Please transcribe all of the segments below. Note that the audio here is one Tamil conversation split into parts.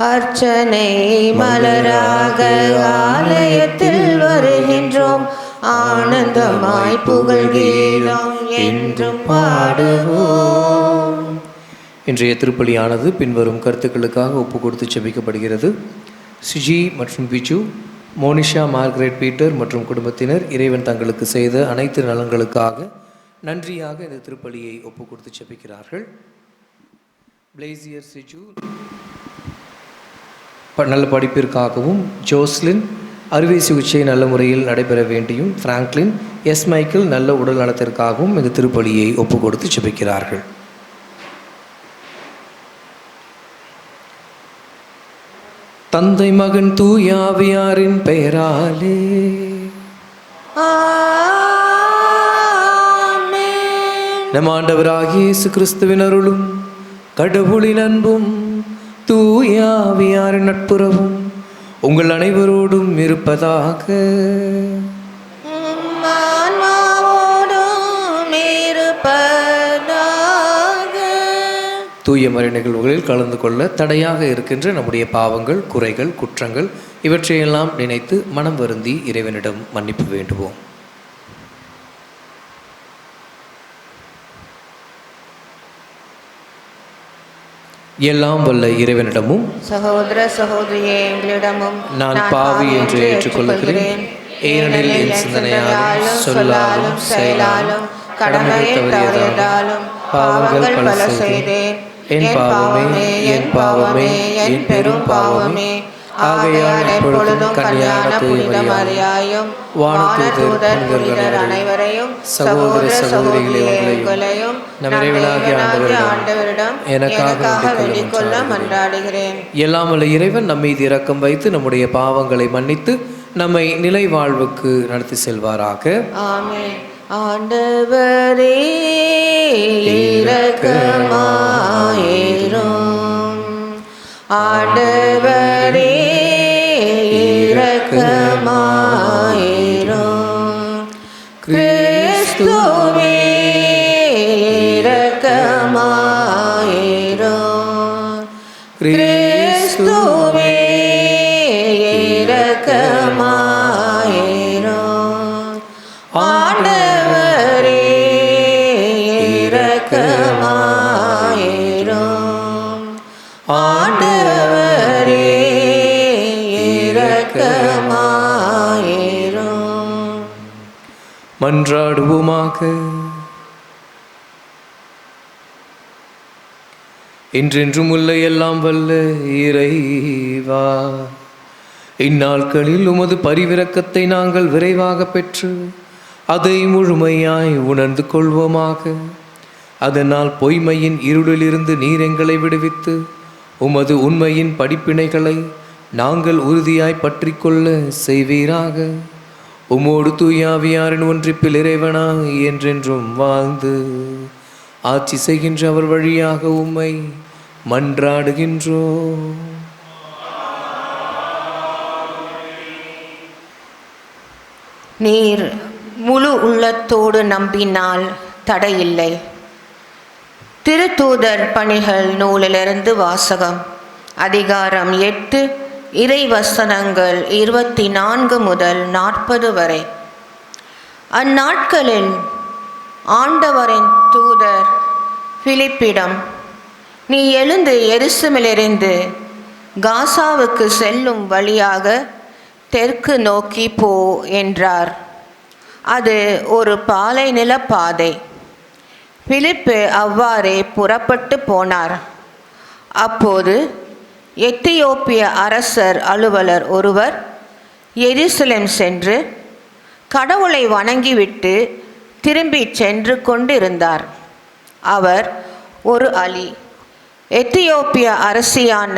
அர்ச்சனை மலராக ஆலயத்தில் வருகின்றோம். ஆனந்தமாய் புகழ்கீதம் என்றும் பாடுவோம். இன்றைய திருப்பலியானது பின்வரும் கருத்துக்களுக்காக ஒப்பு கொடுத்து செபிக்கப்படுகிறது. சுஜி மற்றும் பிஜு, மோனிஷா, மார்கரெட், பீட்டர் மற்றும் குடும்பத்தினர் இறைவன் தங்களுக்கு செய்த அனைத்து நலன்களுக்காக நன்றியாக இந்த திருப்பலியை ஒப்பு கொடுத்து செபிக்கிறார்கள். பிளேசியர் சிஜு நல்ல படிப்பிற்காகவும், ஜோஸ்லின் அறுவை சிகிச்சை நல்ல முறையில் நடைபெற வேண்டியும், பிராங்க்லின் எஸ் மைக்கேல் நல்ல உடல் நலத்திற்காகவும் இந்த திருப்பலியை ஒப்பு கொடுத்து செபிக்கிறார்கள். தந்தை மகன் தூய ஆவியாரின் பெயராலே நம் ஆண்டவராகிய இயேசு கிறிஸ்துவின் அருளும் கடவுளின் அன்பும் தூய ஆவியாரின் நட்புறவும் உங்கள் அனைவரோடும் இருப்பதாக. தூய மறை நிகழ்வுகளில் கலந்து கொள்ள தடையாக இருக்கின்ற நம்முடைய பாவங்கள், குறைகள், குற்றங்கள் இவற்றையெல்லாம் நினைத்து மனம் வருந்தி இறைவனிடம் மன்னிப்பு வேண்டுவோம். எல்லாம் வல்ல இறைவனிடமும் சகோதர சகோதரியே எங்களிடமும் நான் பாவி என்று ஏற்றுக்கொள்கிறேன். ஏனெனில் என் சிந்தனையாலும் சொல்லாலும் செயலாலும் கடமையை தவறியதாலும் பாவங்கள் பல செய்தேன். என் பாவமே, என் பாவமே, என் பெரும் பாவமே. ஆகையால் எப்பொழுதும் கன்னியான புனித மரியாயும் வானதூதர் புனிதர் அனைவரையும் சகோதர சகோதரிகளையும் நிறைவேறாகிய ஆண்டவரிடம் எனக்காக வேண்டிக் கொள்ள மன்றாடுகிறேன். எல்லாம் வல்ல இறைவன் நம் மீது இரக்கம் வைத்து நம்முடைய பாவங்களை மன்னித்து நம்மை நிலை வாழ்வுக்கு நடத்தி செல்வாராக. ஆமென். ஆண்டவரே இரக்கமாயிரும். ஆண்டவரே இரக்கமாயிரும். கிறிஸ்துவே இரக்கமாயிரும். கிறிஸ்துவே இரக்கமாயிரும். ஆண்டவரே இரக்கமாயிரும். ஆண்டவரே இரக்கமாயிரும். மன்றாடுவோமாக. என்றென்றும் உள்ள எல்லாம் வல்ல இறைவா, இந்நாட்களில் உமது பரிவிரக்கத்தை நாங்கள் விரைவாக பெற்று அதை முழுமையாய் உணர்ந்து கொள்வோமாக. அதனால் பொய்மையின் இருளிலிருந்து நீர் எங்களை விடுவித்து உமது உண்மையின் படிப்பினைகளை நாங்கள் உறுதியாய் பற்றி கொள்ள செய்வீராக. உமோடு தூயாவியாரின் ஒன்றிப்பில் இறைவனாய் என்றென்றும் வாழ்ந்து ஆட்சி செய்கின்ற அவர் வழியாக உம்மை மன்றாடுகின்றோம். நீர் முழு உள்ளத்தோடு நம்பினால் தடையில்லை. திருத்தூதர் பணிகள் நூலிலிருந்து வாசகம். அதிகாரம் 8, இறைவசனங்கள் 24 முதல் 40 வரை. அந்நாட்களில் ஆண்டவரின் தூதர் பிலிப்பிடம், நீ எழுந்து எருசலேமிலிருந்து காசாவுக்கு செல்லும் வழியாக தெற்கு நோக்கி போ என்றார். அது ஒரு பாலைநில பாதை. பிலிப்பு அவ்வாறே புறப்பட்டு போனார். அப்போது எத்தியோப்பிய அரசர் அலுவலர் ஒருவர் எருசலேம் சென்று கடவுளை வணங்கிவிட்டு திரும்பி சென்று கொண்டிருந்தார். அவர் ஒரு அலி, எத்தியோப்பிய அரசியான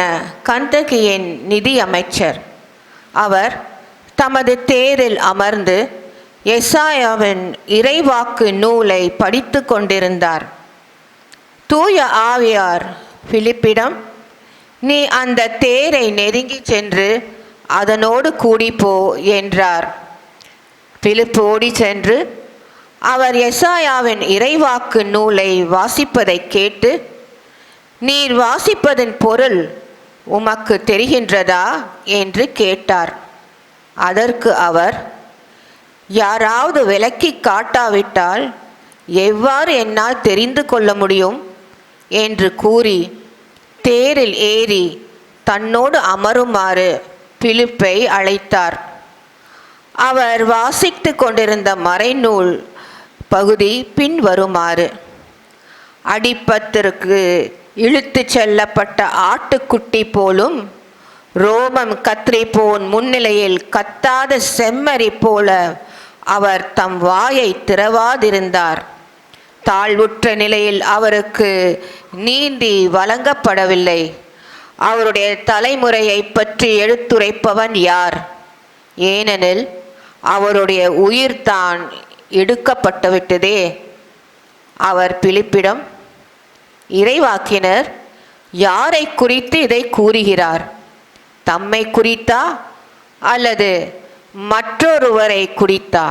கந்தகியின் நிதி அமைச்சர். அவர் தமது தேரில் அமர்ந்து எசாயாவின் இறைவாக்கு நூலை படித்து கொண்டிருந்தார். தூய ஆவியார் பிலிப்பிடம், நீ அந்த தேரை நெருங்கி சென்று அதனோடு கூடிப்போ என்றார். பிலிப்பு ஓடி சென்று அவர் எசாயாவின் இறைவாக்கு நூலை வாசிப்பதை கேட்டு, நீர் வாசிப்பதன் பொருள் உமக்கு தெரிகின்றதா என்று கேட்டார். அதற்கு அவர், யாராவது விளக்கி காட்டாவிட்டால் எவ்வாறு என்னால் தெரிந்து கொள்ள முடியும் என்று கூறி தேரில் ஏறி தன்னோடு அமருமாறு பிலிப்பை அழைத்தார். அவர் வாசித்து கொண்டிருந்த மறைநூல் பகுதி பின்வருமாறு: அடிப்பத்திற்கு இழுத்து செல்லப்பட்ட ஆட்டுக்குட்டி போலும், ரோமம் கத்ரிப்போன் முன்னிலையில் கத்தாத செம்மறி போல அவர் தம் வாயை திறவாதிருந்தார். தாழ்வுற்ற நிலையில் அவருக்கு நீதி வழங்கப்படவில்லை. அவருடைய தலைமுறையை பற்றி எடுத்துரைப்பவன் யார்? ஏனெனில் அவருடைய உயிர் தான் எடுக்கப்பட்டுவிட்டதே. அவர் பிலிப்பிடம், இறைவாக்கினர் யாரை குறித்து இதை கூறுகிறார்? தம்மை குறித்தா அல்லது மற்றொருவரை குறித்தா?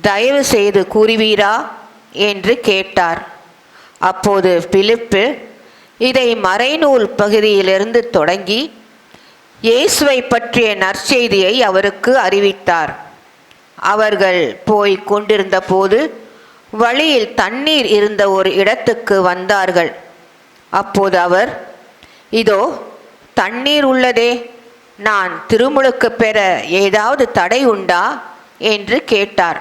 தயவு செய்து கூறுவீரா என்று கேட்டார். அப்போது பிலிப்பு இதை மறைநூல் பகுதியிலிருந்து தொடங்கி இயேசுவை பற்றிய நற்செய்தியை அவருக்கு அறிவித்தார். அவர்கள் போய் கொண்டிருந்த போது வழியில் தண்ணீர் இருந்த ஒரு இடத்துக்கு வந்தார்கள். அப்போது அவர், இதோ தண்ணீர் உள்ளதே, நான் திருமுழுக்கு பெற ஏதாவது தடை உண்டா என்று கேட்டார்.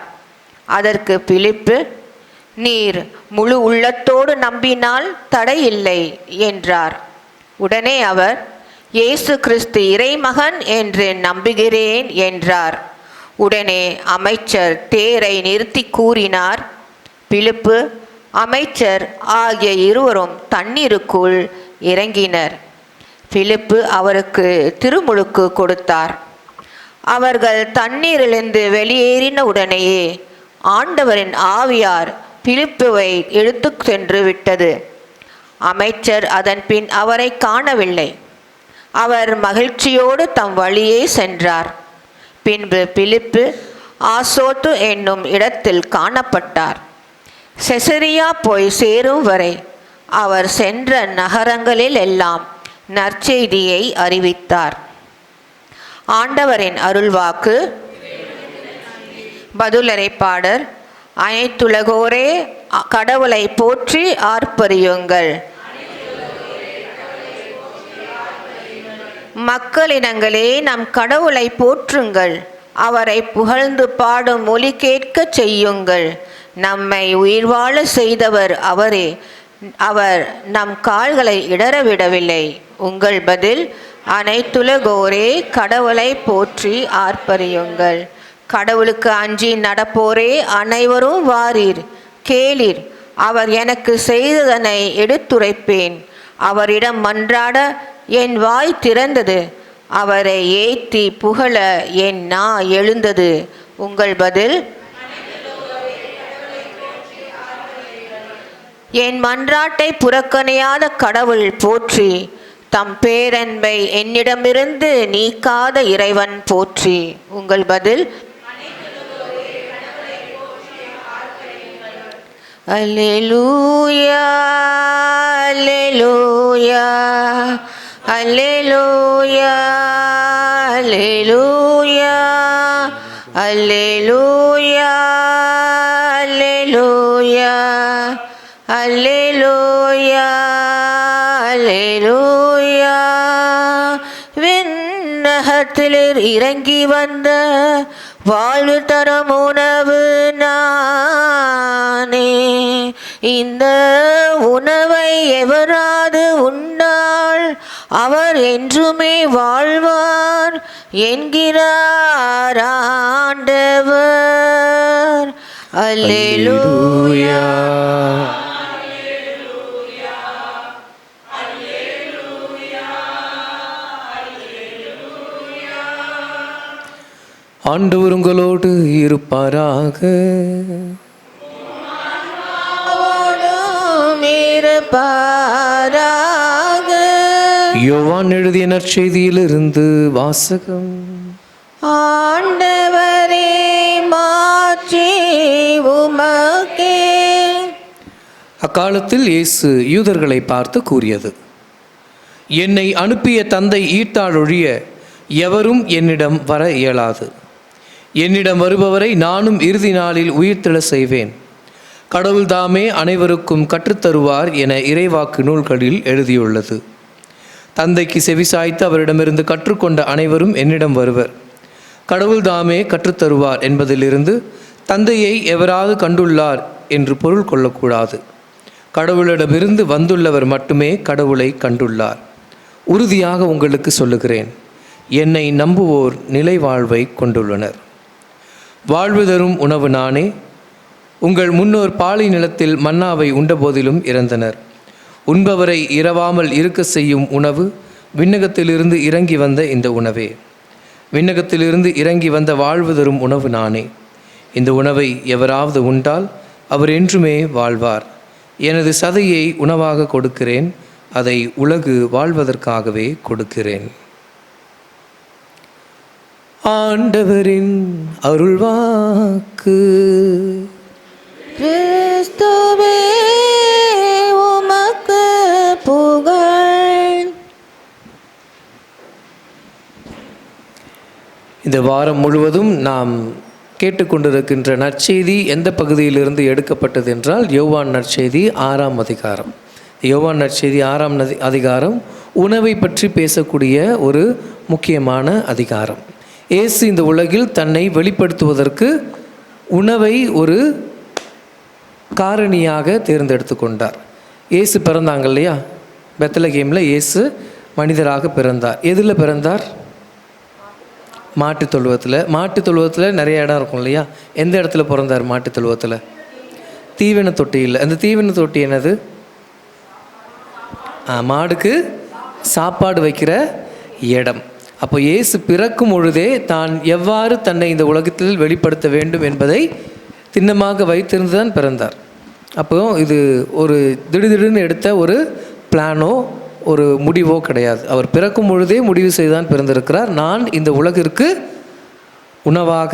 அதற்கு பிலிப்பு, நீர் முழு உள்ளத்தோடு நம்பினால் தடை இல்லை என்றார். உடனே அவர், இயேசு கிறிஸ்து இறைமகன் என்று நம்புகிறேன் என்றார். உடனே அமைச்சர் தேரை நிறுத்தி கூறினார். பிலிப்பு, அமைச்சர் ஆகிய இருவரும் தண்ணீருக்குள் இறங்கினர். பிலிப்பு அவருக்கு திருமுழுக்கு கொடுத்தார். அவர்கள் தண்ணீரிலிருந்து வெளியேறின உடனேயே ஆண்டவரின் ஆவியார் பிலிப்புவை எடுத்து சென்று விட்டது. அமைச்சர் அதன் பின் அவரை காணவில்லை. அவர் மகிழ்ச்சியோடு தம் வழியே சென்றார். பின்பு பிலிப்பு ஆசோத்து என்னும் இடத்தில் காணப்பட்டார். செசரியா போய் சேரும் வரை அவர் சென்ற நகரங்களில் எல்லாம் நற்செய்தியை அறிவித்தார். ஆண்டவரின் அருள்வாக்கு. பதிலுரை பாடல். அனைத்துலகோரே கடவுளை போற்றி ஆர்ப்பரியுங்கள். மக்களினங்களே நம் கடவுளை போற்றுங்கள். அவரை புகழ்ந்து பாடும் ஒலி கேட்க செய்யுங்கள். நம்மை உயிர் வாழ செய்தவர் அவரே. அவர் நம் கால்களை இடறவிடவில்லை. உங்கள் பதில், அனைத்துலகோரே கடவுளை போற்றி ஆர்ப்பரியுங்கள். கடவுளுக்கு அஞ்சி நடப்போரே அனைவரும் வாரீர், கேளீர். அவர் எனக்கு செய்ததனை எடுத்துரைப்பேன். அவரிடம் மன்றாட என் வாய் திறந்தது. அவரை ஏத்தி புகழ என் நா எழுந்தது. உங்கள் பதில், என் மன்றாட்டை புறக்கணியாத கடவுள் போற்றி. தம் பேரன்பை என்னிடமிருந்து நீக்காத இறைவன் போற்றி. உங்கள் பதில், அல்லேலூயா அல்லேலூயா அல்லேலூயா அல்லேலூயா அல்லேலூயா அல்லேலூயா அல்லேலூயா அல்லேலூயா. விண்ணகத்திலிர் இறங்கி வந்த வாழ்வு தரும் உணவு நானே. இந்த உணவை எவராது உண்டால் அவர் என்றுமே வாழ்வார் என்கிறார் ஆண்டவர். அல்லேலூயா. ஆண்டவர் உங்களோடு இருப்பாராக. யோவான் எழுதிய நற்செய்தியிலிருந்து வாசகம். ஆண்டவரே மாட்சி உமக்கே. அக்காலத்தில் இயேசு யூதர்களை பார்த்து கூறியது, என்னை அனுப்பிய தந்தை ஈட்டாலொழிய எவரும் என்னிடம் வர இயலாது. என்னிடம் வருபவரை நானும் இறுதி நாளில் உயிர்த்தெழ செய்வேன். கடவுள் தாமே அனைவருக்கும் கற்றுத்தருவார் என இறைவாக்கு நூல்களில் எழுதியுள்ளது. தந்தைக்கு செவிசாய்த்து அவரிடமிருந்து கற்றுக்கொண்ட அனைவரும் என்னிடம் வருவர். கடவுள் தாமே கற்றுத்தருவார் என்பதிலிருந்து தந்தையை எவராது கண்டுள்ளார் என்று பொருள் கொள்ளக்கூடாது. கடவுளிடமிருந்து வந்துள்ளவர் மட்டுமே கடவுளை கண்டுள்ளார். உறுதியாக உங்களுக்கு சொல்லுகிறேன், என்னை நம்புவோர் நிலை வாழ்வை கொண்டுள்ளனர். வாழ்வு தரும் உணவு நானே. உங்கள் முன்னோர் பாலை நிலத்தில் மன்னாவை உண்டபோதிலும் இறந்தனர். உண்பவரை இரவாமல் இருக்க செய்யும் உணவு விண்ணகத்திலிருந்து இறங்கி வந்த இந்த உணவே. விண்ணகத்திலிருந்து இறங்கி வந்த வாழ்வு தரும் உணவு நானே. இந்த உணவை எவராவது உண்டால் அவர் என்றுமே வாழ்வார். எனது சதையை உணவாக கொடுக்கிறேன், அதை உலகு வாழ்வதற்காகவே கொடுக்கிறேன். ஆண்டவரின் அருள்வாக்கு. கிறிஸ்துவே உமக்கு புகழ். இந்த வாரம் முழுவதும் நாம் கேட்டுக்கொண்டிருக்கின்ற நற்செய்தி எந்த பகுதியிலிருந்து எடுக்கப்பட்டது என்றால் யோவான் நற்செய்தி 6ஆம் அதிகாரம். யோவான் நற்செய்தி 6ஆம் அதிகாரம் உணவை பற்றி பேசக்கூடிய ஒரு முக்கியமான அதிகாரம். இயேசு இந்த உலகில் தன்னை வெளிப்படுத்துவதற்கு உணவை ஒரு காரணியாக தேர்ந்தெடுத்து கொண்டார். இயேசு பிறந்தாங்க இல்லையா, பெத்லகேமில் இயேசு மனிதராக பிறந்தார். எதில் பிறந்தார்? மாட்டுத் தொழுவத்தில். மாட்டுத் தொழுவத்தில் நிறைய இடம் இருக்கும் இல்லையா, எந்த இடத்துல பிறந்தார்? மாட்டுத் தொழுவத்தில், தீவன தொட்டியில். அந்த தீவன தொட்டி என்னது? மாடுக்கு சாப்பாடு வைக்கிற இடம். அப்போ இயேசு பிறக்கும் பொழுதே தான் எவ்வாறு தன்னை இந்த உலகத்தில் வெளிப்படுத்த வேண்டும் என்பதை திண்ணமாக வைத்திருந்து தான் பிறந்தார். அப்போ இது ஒரு திடீர்னு எடுத்த ஒரு பிளானோ ஒரு முடிவோ கிடையாது. அவர் பிறக்கும் பொழுதே முடிவு செய்துதான் பிறந்திருக்கிறார். நான் இந்த உலகிற்கு உணவாக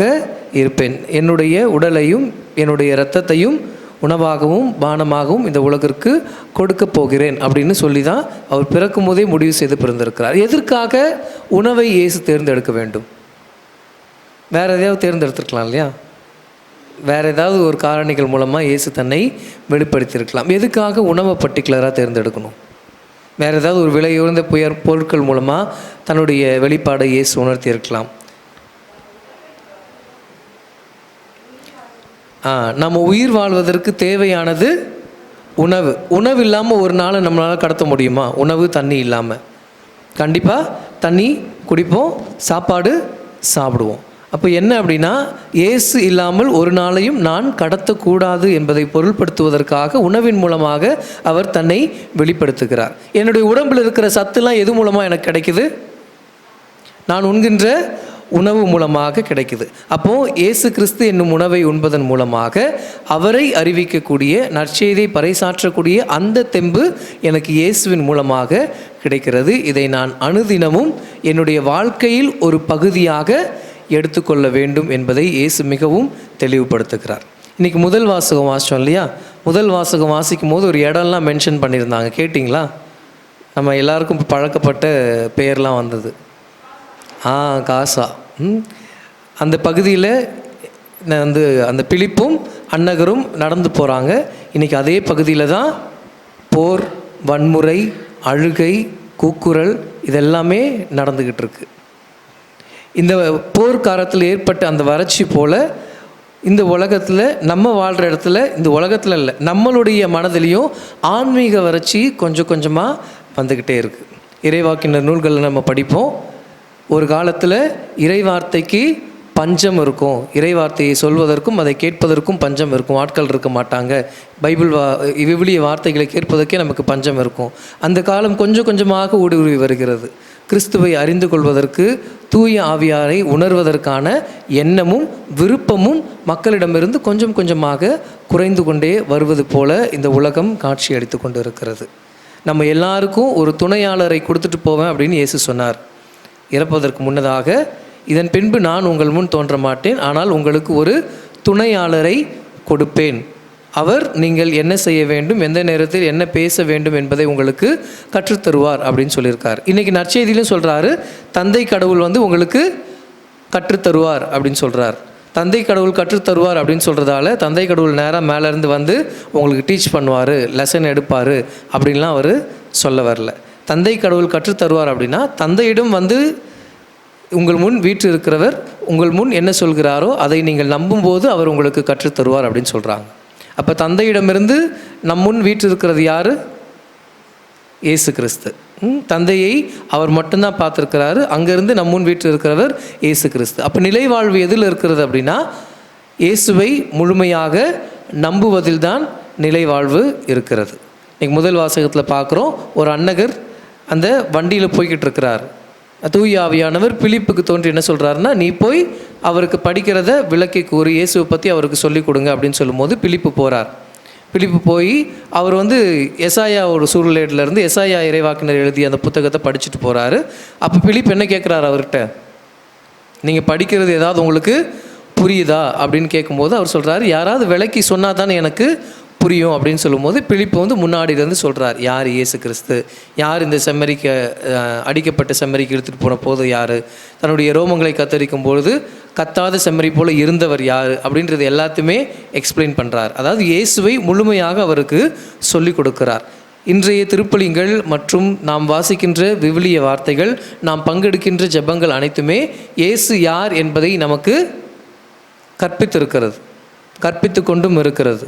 இருப்பேன், என்னுடைய உடலையும் என்னுடைய இரத்தத்தையும் உணவாகவும் பானமாகவும் இந்த உலகிற்கு கொடுக்க போகிறேன் அப்படின்னு சொல்லி தான் அவர் பிறக்கும் போதே முடிவு செய்து பிறந்திருக்கிறார். எதற்காக உணவை இயேசு தேர்ந்தெடுக்க வேண்டும்? வேறு எதையாவது தேர்ந்தெடுத்துருக்கலாம் இல்லையா? வேறு ஏதாவது ஒரு காரணிகள் மூலமாக இயேசு தன்னை வெளிப்படுத்தியிருக்கலாம். எதுக்காக உணவை பர்டிகுலராக தேர்ந்தெடுக்கணும்? வேறு ஏதாவது ஒரு விலையுயர்ந்த பொருட்கள் மூலமாக தன்னுடைய வெளிப்பாடை இயேசு உணர்த்தியிருக்கலாம். நம்ம உயிர் வாழ்வதற்கு தேவையானது உணவு. உணவு இல்லாமல் ஒரு நாளை நம்மளால் கடத்த முடியுமா? உணவு தண்ணி இல்லாமல். கண்டிப்பாக தண்ணி குடிப்போம், சாப்பாடு சாப்பிடுவோம். அப்போ என்ன அப்படின்னா, இயேசு இல்லாமல் ஒரு நாளையும் நான் கடத்தக்கூடாது என்பதை பொருள்படுத்துவதற்காக உணவின் மூலமாக அவர் தன்னை வெளிப்படுத்துகிறார். என்னுடைய உடம்பில் இருக்கிற சத்துலாம் எது மூலமாக எனக்கு கிடைக்குது? நான் உண்கின்ற உணவு மூலமாக கிடைக்குது. அப்போது இயேசு கிறிஸ்து என்னும் உணவை உண்பதன் மூலமாக அவரை அறிவிக்கக்கூடிய நற்செய்தியை பறைசாற்றக்கூடிய அந்த தெம்பு எனக்கு இயேசுவின் மூலமாக கிடைக்கிறது. இதை நான் அனுதினமும் என்னுடைய வாழ்க்கையில் ஒரு பகுதியாக எடுத்துக்கொள்ள வேண்டும் என்பதை இயேசு மிகவும் தெளிவுபடுத்துகிறார். இன்றைக்கி முதல் வாசகம் வாசித்தோம் இல்லையா? முதல் வாசகம் வாசிக்கும் போது ஒரு இடம்லாம் மென்ஷன் பண்ணியிருந்தாங்க, கேட்டிங்களா? நம்ம எல்லாருக்கும் பழக்கப்பட்ட பெயர்லாம் வந்தது. காசா. அந்த பகுதியில் அந்த பிலிப்பும் அன்னகரும் நடந்து போகிறாங்க. இன்றைக்கி அதே பகுதியில் தான் போர், வன்முறை, அழுகை, கூக்குரல் இதெல்லாமே நடந்துக்கிட்டு இருக்கு. இந்த போர்க்காலத்தில் ஏற்பட்ட அந்த வறட்சி போல் இந்த உலகத்தில் நம்ம வாழ்கிற இடத்துல, இந்த உலகத்தில் இல்லை, நம்மளுடைய மனதிலையும் ஆன்மீக வறட்சி கொஞ்சம் கொஞ்சமாக வந்துக்கிட்டே இருக்குது. இறைவாக்கினர் நூல்களில் நம்ம படிப்போம், ஒரு காலத்தில் இறைவார்த்தைக்கு பஞ்சம் இருக்கும், இறைவார்த்தையை சொல்வதற்கும் அதை கேட்பதற்கும் பஞ்சம் இருக்கும், ஆட்கள் இருக்க மாட்டாங்க, விவிலிய வார்த்தைகளை கேட்பதற்கே நமக்கு பஞ்சம் இருக்கும். அந்த காலம் கொஞ்சம் கொஞ்சமாக ஊடுருவி வருகிறது. கிறிஸ்துவை அறிந்து கொள்வதற்கு, தூய ஆவியாரை உணர்வதற்கான எண்ணமும் விருப்பமும் மக்களிடமிருந்து கொஞ்சம் கொஞ்சமாக குறைந்து கொண்டே வருவது போல இந்த உலகம் காட்சி அளித்து கொண்டு இருக்கிறது. நம்ம எல்லாருக்கும் ஒரு துணையாளரை கொடுத்துட்டு போவேன் அப்படின்னு இயேசு சொன்னார் இறப்பதற்கு முன்னதாக. இதன் பின்பு நான் உங்கள் முன் தோன்ற மாட்டேன், ஆனால் உங்களுக்கு ஒரு துணையாளரை கொடுப்பேன் அவர் நீங்கள் என்ன செய்ய வேண்டும், எந்த நேரத்தில் என்ன பேச வேண்டும் என்பதை உங்களுக்கு கற்றுத்தருவார் அப்படின்னு சொல்லியிருக்கார். இன்றைக்கி நற்செய்தியிலும் சொல்கிறாரு, தந்தை கடவுள் வந்து உங்களுக்கு கற்றுத்தருவார் அப்படின்னு சொல்கிறார். தந்தை கடவுள் கற்றுத்தருவார் அப்படின்னு சொல்கிறதால தந்தை கடவுள் நேராக மேலேருந்து வந்து உங்களுக்கு டீச் பண்ணுவார், லெசன் எடுப்பார் அப்படின்லாம் அவர் சொல்ல வரல. தந்தை கடவுள் கற்றுத்தருவார் அப்படின்னா தந்தையிடம் வந்து உங்கள் முன் வீற்று இருக்கிறவர் உங்கள் முன் என்ன சொல்கிறாரோ அதை நீங்கள் நம்பும்போது அவர் உங்களுக்கு கற்றுத்தருவார் அப்படின்னு சொல்கிறாங்க. அப்போ தந்தையிடமிருந்து நம் முன் வீற்று இருக்கிறது யார்? இயேசு கிறிஸ்து. தந்தையை அவர் மட்டும்தான் பார்த்துருக்கிறாரு, அங்கேருந்து நம் முன் வீற்று இருக்கிறவர் இயேசு கிறிஸ்து. அப்போ நிலைவாழ்வு எதில் இருக்கிறது அப்படின்னா இயேசுவை முழுமையாக நம்புவதில் தான் நிலைவாழ்வு இருக்கிறது. இன்றைக்கி முதல் வாசகத்தில் பார்க்குறோம், ஒரு அன்னகர் அந்த வண்டியில் போய்கிட்டு இருக்கிறார். தூய ஆவியானவர் பிலிப்புக்கு தோன்றி என்ன சொல்கிறாருன்னா, நீ போய் அவருக்கு படிக்கிறத விளக்கி கூறி இயேசுவை பற்றி அவருக்கு சொல்லிக் கொடுங்க அப்படின்னு சொல்லும்போது பிலிப்பு போகிறார். பிலிப்பு போய் அவர் வந்து எசாயா ஒரு சூழ்நிலையிலேருந்து எசாயா இறைவாக்கினர் எழுதிய அந்த புத்தகத்தை படிச்சுட்டு போகிறாரு. அப்போ பிலிப்பு என்ன கேட்குறாரு அவர்கிட்ட, நீங்கள் படிக்கிறது ஏதாவது உங்களுக்கு புரியுதா அப்படின்னு கேட்கும்போது அவர் சொல்கிறார், யாராவது விளக்கி சொன்னால் தானே எனக்கு புரியும் அப்படின்னு சொல்லும்போது பிலிப்பு வந்து முன்னாடியிலேருந்து சொல்கிறார், யார் இயேசு கிறிஸ்து, யார் இந்த செம்மறிக்கு அடிக்கப்பட்ட செம்மறிக்கு எடுத்துகிட்டு போன போது யார், தன்னுடைய ரோமங்களை கத்தரிக்கும் பொழுது கத்தாத செம்மறி போல் இருந்தவர் யார் அப்படின்றது எல்லாத்தையுமே எக்ஸ்பிளைன் பண்ணுறார். அதாவது இயேசுவை முழுமையாக அவருக்கு சொல்லிக் கொடுக்கிறார். இன்றைய திருப்பலிங்கள் மற்றும் நாம் வாசிக்கின்ற விவிலிய வார்த்தைகள், நாம் பங்கெடுக்கின்ற ஜெபங்கள் அனைத்துமே இயேசு யார் என்பதை நமக்கு கற்பித்து கொண்டும் இருக்கிறது.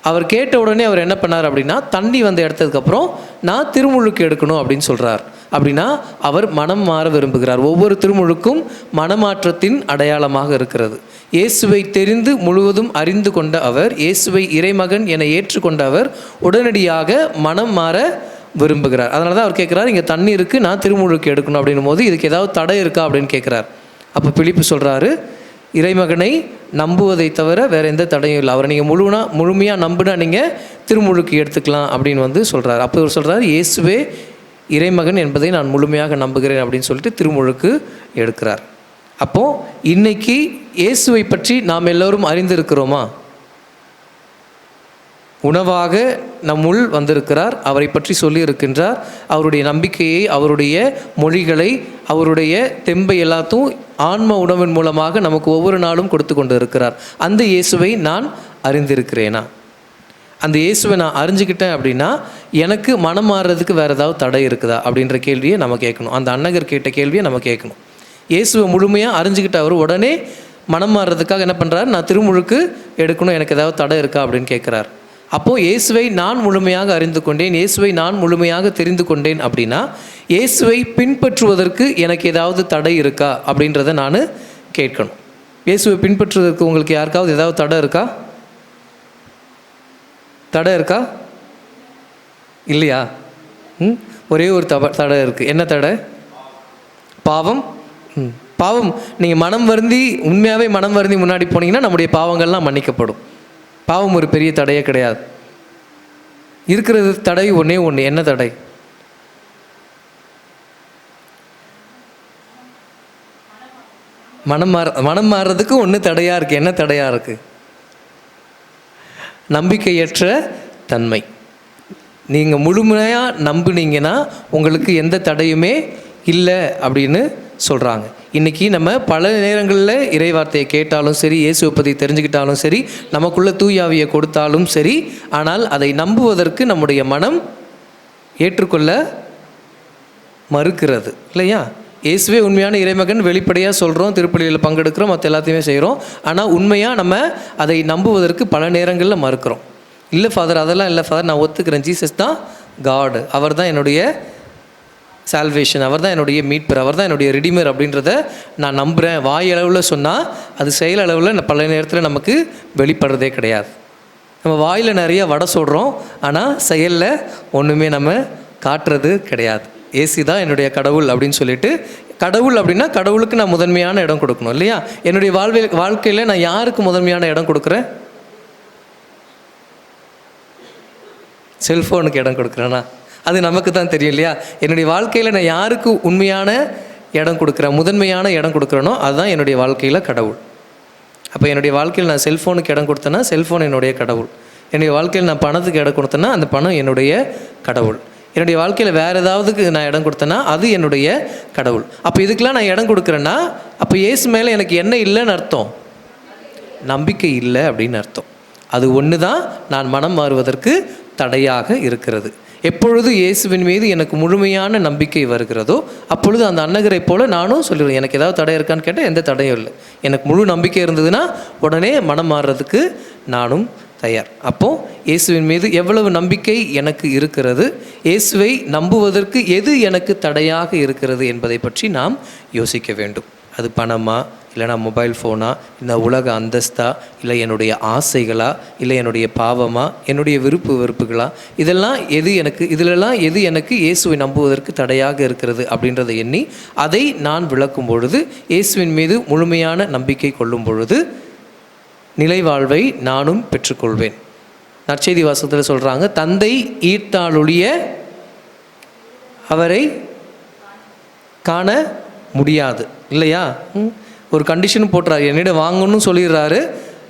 அவர் கேட்ட உடனே அவர் என்ன பண்ணார் அப்படின்னா, தண்ணி வந்து எடுத்ததுக்கப்புறம் நான் திருமுழுக்கு எடுக்கணும் அப்படின்னு சொல்கிறார். அப்படின்னா அவர் மனம் மாற விரும்புகிறார். ஒவ்வொரு திருமுழுக்கும் மனமாற்றத்தின் அடையாளமாக இருக்கிறது. இயேசுவை தெரிந்து முழுவதும் அறிந்து கொண்ட அவர், இயேசுவை இறைமகன் என ஏற்றுக்கொண்ட அவர் உடனடியாக மனம் மாற விரும்புகிறார். அதனால தான் அவர் கேட்குறார், இங்கே தண்ணி இருக்குது, நான் திருமுழுக்கு எடுக்கணும் அப்படின்னும் போது இதுக்கு ஏதாவது தடை இருக்கா அப்படின்னு கேட்குறார். அப்போ பிலிப்பு சொல்கிறாரு, இறைமகனை நம்புவதை தவிர வேறு எந்த தடையும் இல்லை. அவரை நீங்கள் முழுமையாக நம்பினா நீங்கள் திருமுழுக்கு எடுத்துக்கலாம் அப்படின்னு வந்து சொல்கிறார். அப்போ இவர் சொல்கிறார், இயேசுவே இறைமகன் என்பதை நான் முழுமையாக நம்புகிறேன் அப்படின்னு சொல்லிட்டு திருமுழுக்கு எடுக்கிறார். அப்போது இன்னைக்கு இயேசுவை பற்றி நாம் எல்லோரும் அறிந்திருக்கிறோமா? உணவாக நம்முள் வந்திருக்கிறார், அவரை பற்றி சொல்லியிருக்கின்றார். அவருடைய நம்பிக்கையை, அவருடைய மொழிகளை, அவருடைய தெம்பை எல்லாத்தையும் ஆன்ம உணவின் மூலமாக நமக்கு ஒவ்வொரு நாளும் கொடுத்து கொண்டு இருக்கிறார். அந்த இயேசுவை நான் அறிந்திருக்கிறேனா? அந்த இயேசுவை நான் அறிஞ்சிக்கிட்டேன் அப்படின்னா எனக்கு மனம் மாறுறதுக்கு வேறு ஏதாவது தடை இருக்குதா அப்படின்ற கேள்வியை நம்ம கேட்கணும். அந்த அன்னகர் கேட்ட கேள்வியை நம்ம கேட்கணும். இயேசுவை முழுமையாக அறிஞ்சிக்கிட்ட அவர் உடனே மனம் மாறுறதுக்காக என்ன பண்ணுறாரு, நான் திருமுழுக்கு எடுக்கணும், எனக்கு ஏதாவது தடை இருக்கா அப்படின்னு கேட்குறார். அப்போது இயேசுவை நான் முழுமையாக அறிந்து கொண்டேன், இயேசுவை நான் முழுமையாக தெரிந்து கொண்டேன் அப்படின்னா இயேசுவை பின்பற்றுவதற்கு எனக்கு ஏதாவது தடை இருக்கா அப்படின்றத நான் கேட்கணும். இயேசுவை பின்பற்றுவதற்கு உங்களுக்கு யாருக்காவது ஏதாவது தடை இருக்கா? தடை இருக்கா? இல்லையா? ஒரே ஒரு தடை இருக்குது. என்ன தடை? பாவம். பாவம் நீங்கள் மனம் வருந்தி, உண்மையாகவே மனம் வருந்தி முன்னாடி போனீங்கன்னா நம்முடைய பாவங்கள்லாம் மன்னிக்கப்படும். பாவம் ஒரு பெரிய தடையே கிடையாது. இருக்கிறது தடை ஒன்றே ஒன்று. என்ன தடை? மனம் மாறுறதுக்கு ஒன்று தடையாக இருக்குது. என்ன தடையாக இருக்குது? நம்பிக்கையற்ற தன்மை. நீங்கள் முழுமையாக நம்புனீங்கன்னா உங்களுக்கு எந்த தடையுமே இல்லை அப்படின்னு சொல்கிறாங்க. இன்றைக்கி நம்ம பல நேரங்களில் இறைவார்த்தையை கேட்டாலும் சரி, இயேசுவை பற்றி தெரிஞ்சுக்கிட்டாலும் சரி, நமக்குள்ள தூயாவியை கொடுத்தாலும் சரி, ஆனால் அதை நம்புவதற்கு நம்முடைய மனம் ஏற்றுக்கொள்ள மறுக்கிறது இல்லையா? இயேசுவே உண்மையான இறைமகன் வெளிப்படையாக சொல்கிறோம், திருப்பலியில் பங்கெடுக்கிறோம், மற்ற எல்லாத்தையுமே செய்கிறோம். ஆனால் உண்மையாக நம்ம அதை நம்புவதற்கு பல நேரங்களில் மறுக்கிறோம். இல்லை ஃபாதர், அதெல்லாம் இல்லை ஃபாதர், நான் ஒத்துக்கிறேன், ஜீசஸ் தான் காட், அவர் தான் என்னுடைய சால்வேஷன், அவர் தான் என்னுடைய மீட்பர், அவர் தான் என்னுடைய ரிடீமர் அப்படின்றத நான் நம்புகிறேன். வாயளவில் சொன்னால் அது செயலளவில் பல நேரத்தில் நமக்கு வெளிப்படுறதே கிடையாது. நம்ம வாயில் நிறைய வடை சொல்கிறோம், ஆனால் செயலில் ஒன்றுமே நம்ம காட்டுறது கிடையாது. ஏசி தான் என்னுடைய கடவுள் அப்படின்னு சொல்லிட்டு, கடவுள் அப்படின்னா கடவுளுக்கு நான் முதன்மையான இடம் கொடுக்கணும் இல்லையா? என்னுடைய வாழ்க்கையில் நான் யாருக்கு முதன்மையான இடம் கொடுக்குறேன்? செல்ஃபோனுக்கு இடம் கொடுக்குறேன்னா அது நமக்கு தான் தெரியும் இல்லையா? என்னுடைய வாழ்க்கையில் நான் யாருக்கு உண்மையான இடம் கொடுக்குறேன், முதன்மையான இடம் கொடுக்குறேனோ அதுதான் என்னுடைய வாழ்க்கையில் கடவுள். அப்போ என்னுடைய வாழ்க்கையில் நான் செல்ஃபோனுக்கு இடம் கொடுத்தேன்னா செல்ஃபோன் என்னுடைய கடவுள். என்னுடைய வாழ்க்கையில் நான் பணத்துக்கு இடம் கொடுத்தேன்னா அந்த பணம் என்னுடைய கடவுள். என்னுடைய வாழ்க்கையில் வேறு ஏதாவதுக்கு நான் இடம் கொடுத்தேன்னா அது என்னுடைய கடவுள். அப்போ இதுக்கெலாம் நான் இடம் கொடுக்குறேன்னா அப்போ இயேசு மேலே எனக்கு என்ன இல்லைன்னு அர்த்தம்? நம்பிக்கை இல்லை அப்படின்னு அர்த்தம். அது ஒன்று தான் நான் மனம் மாறுவதற்கு தடையாக இருக்கிறது. எப்பொழுது இயேசுவின் மீது எனக்கு முழுமையான நம்பிக்கை வருகிறதோ அப்பொழுது அந்த அன்னகரை போல் நானும் சொல்லிடுவேன், எனக்கு ஏதாவது தடை இருக்கான்னு கேட்டால் எந்த தடையும் இல்லை. எனக்கு முழு நம்பிக்கை இருந்ததுன்னா உடனே மனம் மாறுறதுக்கு நானும் தயார். அப்போது இயேசுவின் மீது எவ்வளவு நம்பிக்கை எனக்கு இருக்கிறது, இயேசுவை நம்புவதற்கு எது எனக்கு தடையாக இருக்கிறது என்பதை பற்றி நாம் யோசிக்க வேண்டும். அது பணமா, இல்லைனா மொபைல் ஃபோனா, இல்லை உலக அந்தஸ்தா, இல்லை என்னுடைய ஆசைகளா, இல்லை என்னுடைய பாவமா, என்னுடைய வெறுப்புகளா, இதிலெல்லாம் எது எனக்கு இயேசுவை நம்புவதற்கு தடையாக இருக்கிறது அப்படின்றத எண்ணி அதை நான் விளக்கும் பொழுது, இயேசுவின் மீது முழுமையான நம்பிக்கை கொள்ளும் பொழுது நிலைவாழ்வை நானும் பெற்றுக்கொள்வேன். நற்செய்தி வாசகத்தில் சொல்கிறாங்க, தந்தை ஈர்த்தாலொழிய அவரை காண முடியாது இல்லையா? ஒரு கண்டிஷன் போட்டுறாரு, என்னிடம் வாங்கணும்னு சொல்லிடுறாரு.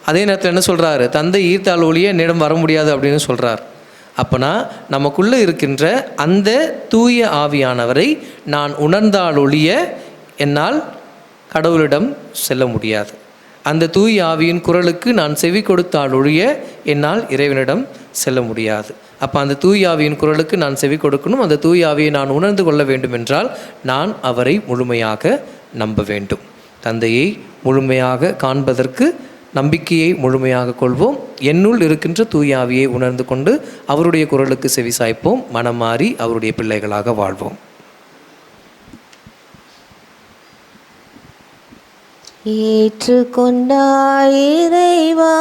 அதே நேரத்தில் என்ன சொல்கிறாரு? தந்தை ஈர்த்தால் ஒழிய என்னிடம் வர முடியாது அப்படின்னு சொல்கிறார். அப்போனா நமக்குள்ளே இருக்கின்ற அந்த தூய ஆவியானவரை நான் உணர்ந்தால் ஒழிய என்னால் கடவுளிடம் செல்ல முடியாது. அந்த தூய ஆவியின் குரலுக்கு நான் செவி கொடுத்தால் ஒழிய என்னால் இறைவனிடம் செல்ல முடியாது. அப்போ அந்த தூய ஆவியின் குரலுக்கு நான் செவி கொடுக்கணும். அந்த தூய ஆவியை நான் உணர்ந்து கொள்ள வேண்டும் என்றால் நான் அவரை முழுமையாக நம்ப வேண்டும். தந்தையை முழுமையாக காண்பதற்கு நம்பிக்கையை முழுமையாக கொள்வோம். என்னுள் இருக்கின்ற தூய ஆவியை உணர்ந்து கொண்டு அவருடைய குரலுக்கு செவி சாய்ப்போம். மனம் மாறி அவருடைய பிள்ளைகளாக வாழ்வோம். ஏற்றுக்கொண்டாய் இறைவா,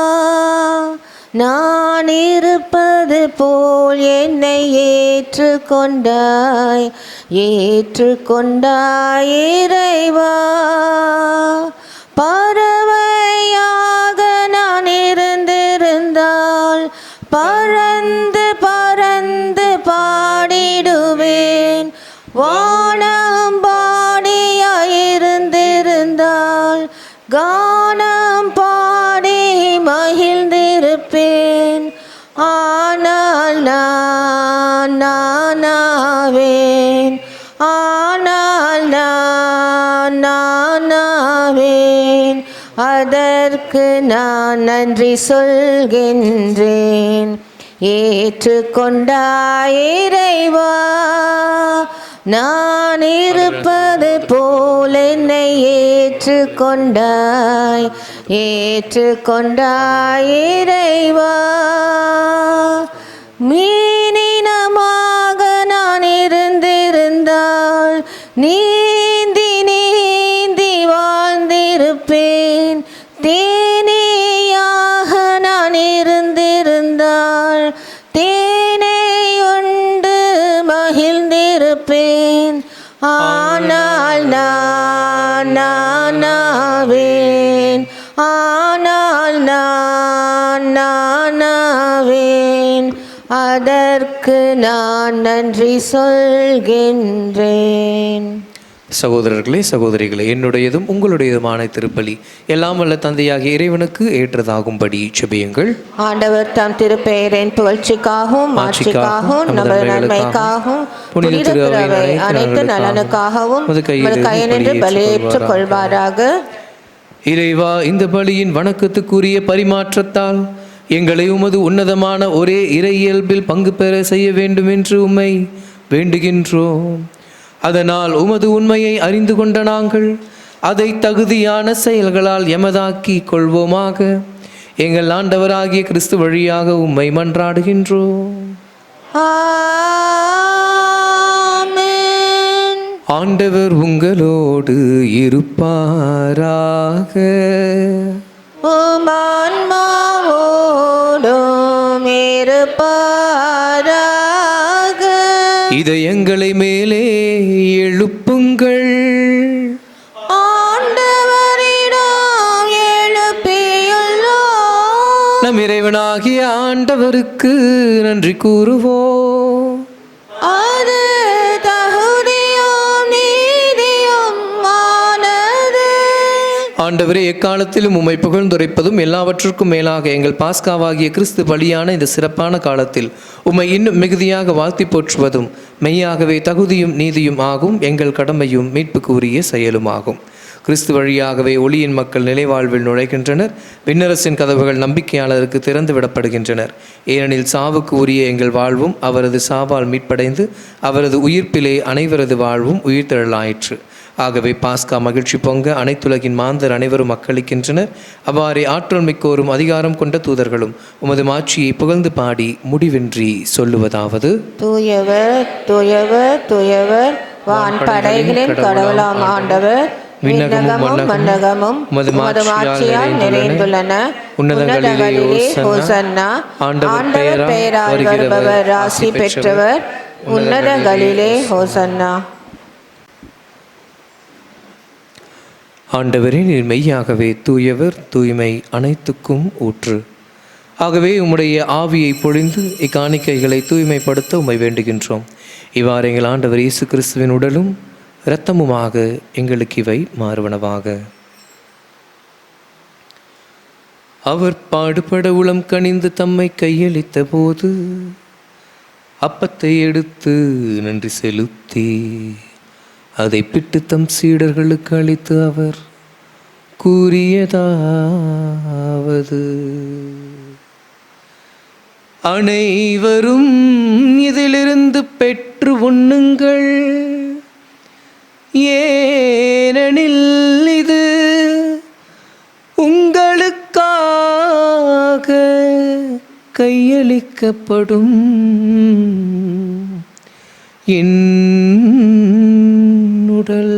நான் இருப்பது போல் என்னை ஏற்றுக்கொண்டாய். ஏற்றுக்கொண்டாய் இறைவா, பறவையாக நான் இருந்திருந்தால் பறந்து பறந்து பாடிடுவேன். வானம் பாடியாயிருந்திருந்தால் கானம் பாடி மகிழ்ந்திருப்பேன். ஆனால் நானாவேன், ஆனால் நானாவேன். அதற்கு நான் நன்றி சொல்கின்றேன். ஏற்றுக்கொண்டாய் இறைவா, நான் இருப்பது போல் என்னை ஏற்றுக்கொண்டாய். ஏற்றுக்கொண்டாய் இறைவா, மீனினமாக நான் இருந்திருந்தால் நீந்தி நீந்தி வாழ்ந்திருப்பேன். தேனீயாக நான் இருந்திருந்தால் தேனை உண்டு மகிழ்ந்திருப்பேன். ஆனால் நானாவேன், ஆனால் நானாவேன். அதற்கு நான் நன்றி சொல்கின்றேன். சகோதரர்களே, சகோதரிகளே, என்னுடையதும் உங்களுடையதுமான திருப்பலி எல்லாம் வல்ல தந்தையாகிய இறைவனுக்கு ஏற்றதாகும்படி செபியுங்கள். ஆண்டவர் தம் திருப்பெயரின் புகழ்ச்சிக்காகவும் மாட்சிக்காகவும் நமது நன்மைக்காகவும் புனித திருஅவை அனைத்து நலனுக்காகவும் கையினின்று பலியேற்றுக் கொள்வாராக. இறைவா, இந்த பலியின் வணக்கத்துக்குரிய பரிமாற்றத்தால் எங்களை உமது உன்னதமான ஒரே இறை இயல்பில் பங்கு பெற செய்ய வேண்டும் என்று உம்மை வேண்டுகின்றோம். அதனால் உமது உண்மையை அறிந்து கொண்ட நாங்கள் அதை தகுதியான செயல்களால் எமதாக்கி கொள்வோமாக. எங்கள் ஆண்டவராகிய கிறிஸ்து வழியாக உம்மை மன்றாடுகின்றோம். ஆமென். ஆண்டவர் உங்களோடு இருப்பாராக. உம் ஆன்மாவோடும் இருப்பாராக. இதயங்களை மேலே எழுப்புங்கள். ஆண்டவரிடம் எழுப்பியுள்ளோம். நம் இறைவனாகிய ஆண்டவருக்கு நன்றி கூறுவோம். அது தகுதியும் நீதியும் ஆனது. ஆண்டவரே, எக்காலத்திலும் உம்மை புகழ்ந்துரைப்பதும் எல்லாவற்றுக்கும் மேலாக எங்கள் பாஸ்காவாகிய கிறிஸ்து பலியான இந்த சிறப்பான காலத்தில் உம்மை இன்னும் மிகுதியாக வாழ்த்தி போற்றுவதும் மெய்யாகவே தகுதியும் நீதியும் ஆகும், எங்கள் கடமையும் மீட்புக்கு உரிய செயலுமாகும். கிறிஸ்து வழியாகவே ஒளியின் மக்கள் நிலைவாழ்வில் நுழைகின்றனர். விண்ணரசின் கதவுகள் நம்பிக்கையாளருக்கு திறந்து விடப்படுகின்றனர். ஏனெனில் சாவுக்கு உரிய எங்கள் வாழ்வும் அவரது சாவால் மீட்படைந்து அவரது உயிர்ப்பிலே அனைவரது வாழ்வும் உயிர்த்தெழலாயிற்று. ஆகவே பாஸ்கா மகிழ்ச்சி பொங்க அனைத்துலகின் மாந்தர் அனைவரும் மக்களிக்கின்றனர். அவ்வாறே ஆற்றல் மிக்கோரும் அதிகாரம் கொண்ட தூதர்களும் உமது மாட்சியை புகழ்ந்து பாடி முடிவின்றி சொல்லுவதாவது: தூயவர் தூயவர் தூயவர், வான் படைகளின் கடவுளாம் ஆண்டவர், விண்ணகமும் மண்ணகமும் உமது மாட்சியால் நிறைந்துள்ளன. உன்னதங்களிலே ஹோசன்னா. ஆண்டவர் பெயரால் வருபவர் ஆசி பெற்றவர். உன்னதங்களிலே ஹோசன்னா. ஆண்டவரே, நீர் மெய்யாகவே தூயவர், தூய்மை அனைத்துக்கும் ஊற்று. ஆகவே உம்முடைய ஆவியை பொழிந்து இக்காணிக்கைகளை தூய்மைப்படுத்த உம்மை வேண்டுகின்றோம். இவ்வாறு எங்கள் ஆண்டவர் இயேசு கிறிஸ்துவின் உடலும் இரத்தமுமாக எங்களுக்கு இவை மாறுவனவாக. அவர் பாடுபட உளம் கனிந்து தம்மை கையளித்த போது அப்பத்தை எடுத்து நன்றி செலுத்தி அதை பிட்டு தம் சீடர்களுக்கு அளித்து அவர் கூறியதாவது: அனைவரும் இதிலிருந்து பெற்று உண்ணுங்கள், ஏனெனில் இது உங்களுக்காக கையளிக்கப்படும் என் உடல்.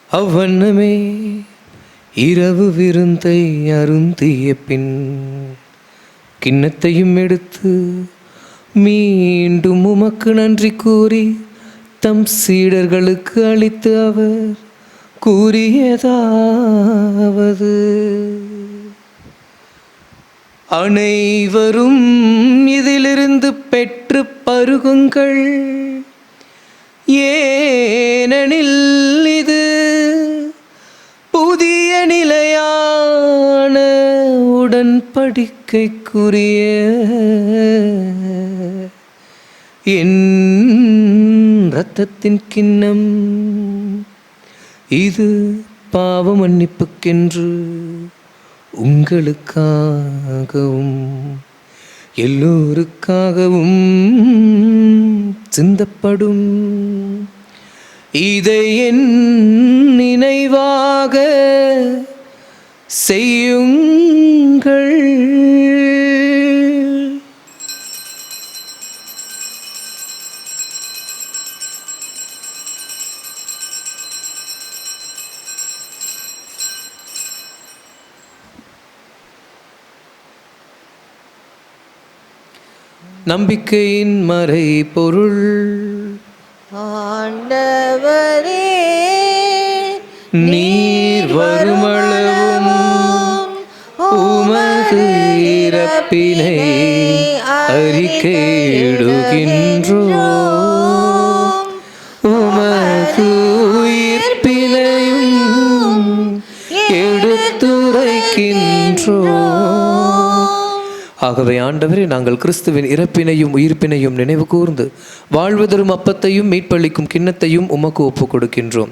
அவ்வண்ணமே இரவு விருந்தை அருந்திய பின் கிண்ணத்தையும் எடுத்து மீண்டும் உமக்கு நன்றி கூறி தம் சீடர்களுக்கு அளித்து அவர் கூறியதாவது: அனைவரும் இதிலிருந்து பெற்று பருகுங்கள், ஏனெனில் இது புதிய நிலையான உடன்படிக்கைக்குரிய என் இரத்தத்தின் கிண்ணம். இது பாவ மன்னிப்புக்கென்று உங்களுக்காகவும் எல்லோருக்காகவும் சிந்தப்படும். இதை என் நினைவாக செய்யுங்கள். நம்பிக்கையின் மறை பொருள். ஆண்டவரே, நீர் வருமளவும் உமது இறப்பினை அறிக்கையிடுகின்றோம், உமது உயிர்ப்பினையும் எடுத்துரைக்கின்றோம். ஆகவே ஆண்டவரே, நாங்கள் கிறிஸ்துவின் இறப்பினையும் உயிர்ப்பினையும் நினைவு கூர்ந்து வாழ்வதரும் அப்பத்தையும் மீட்பளிக்கும் கிண்ணத்தையும் உமக்கு ஒப்புக் கொடுக்கின்றோம்.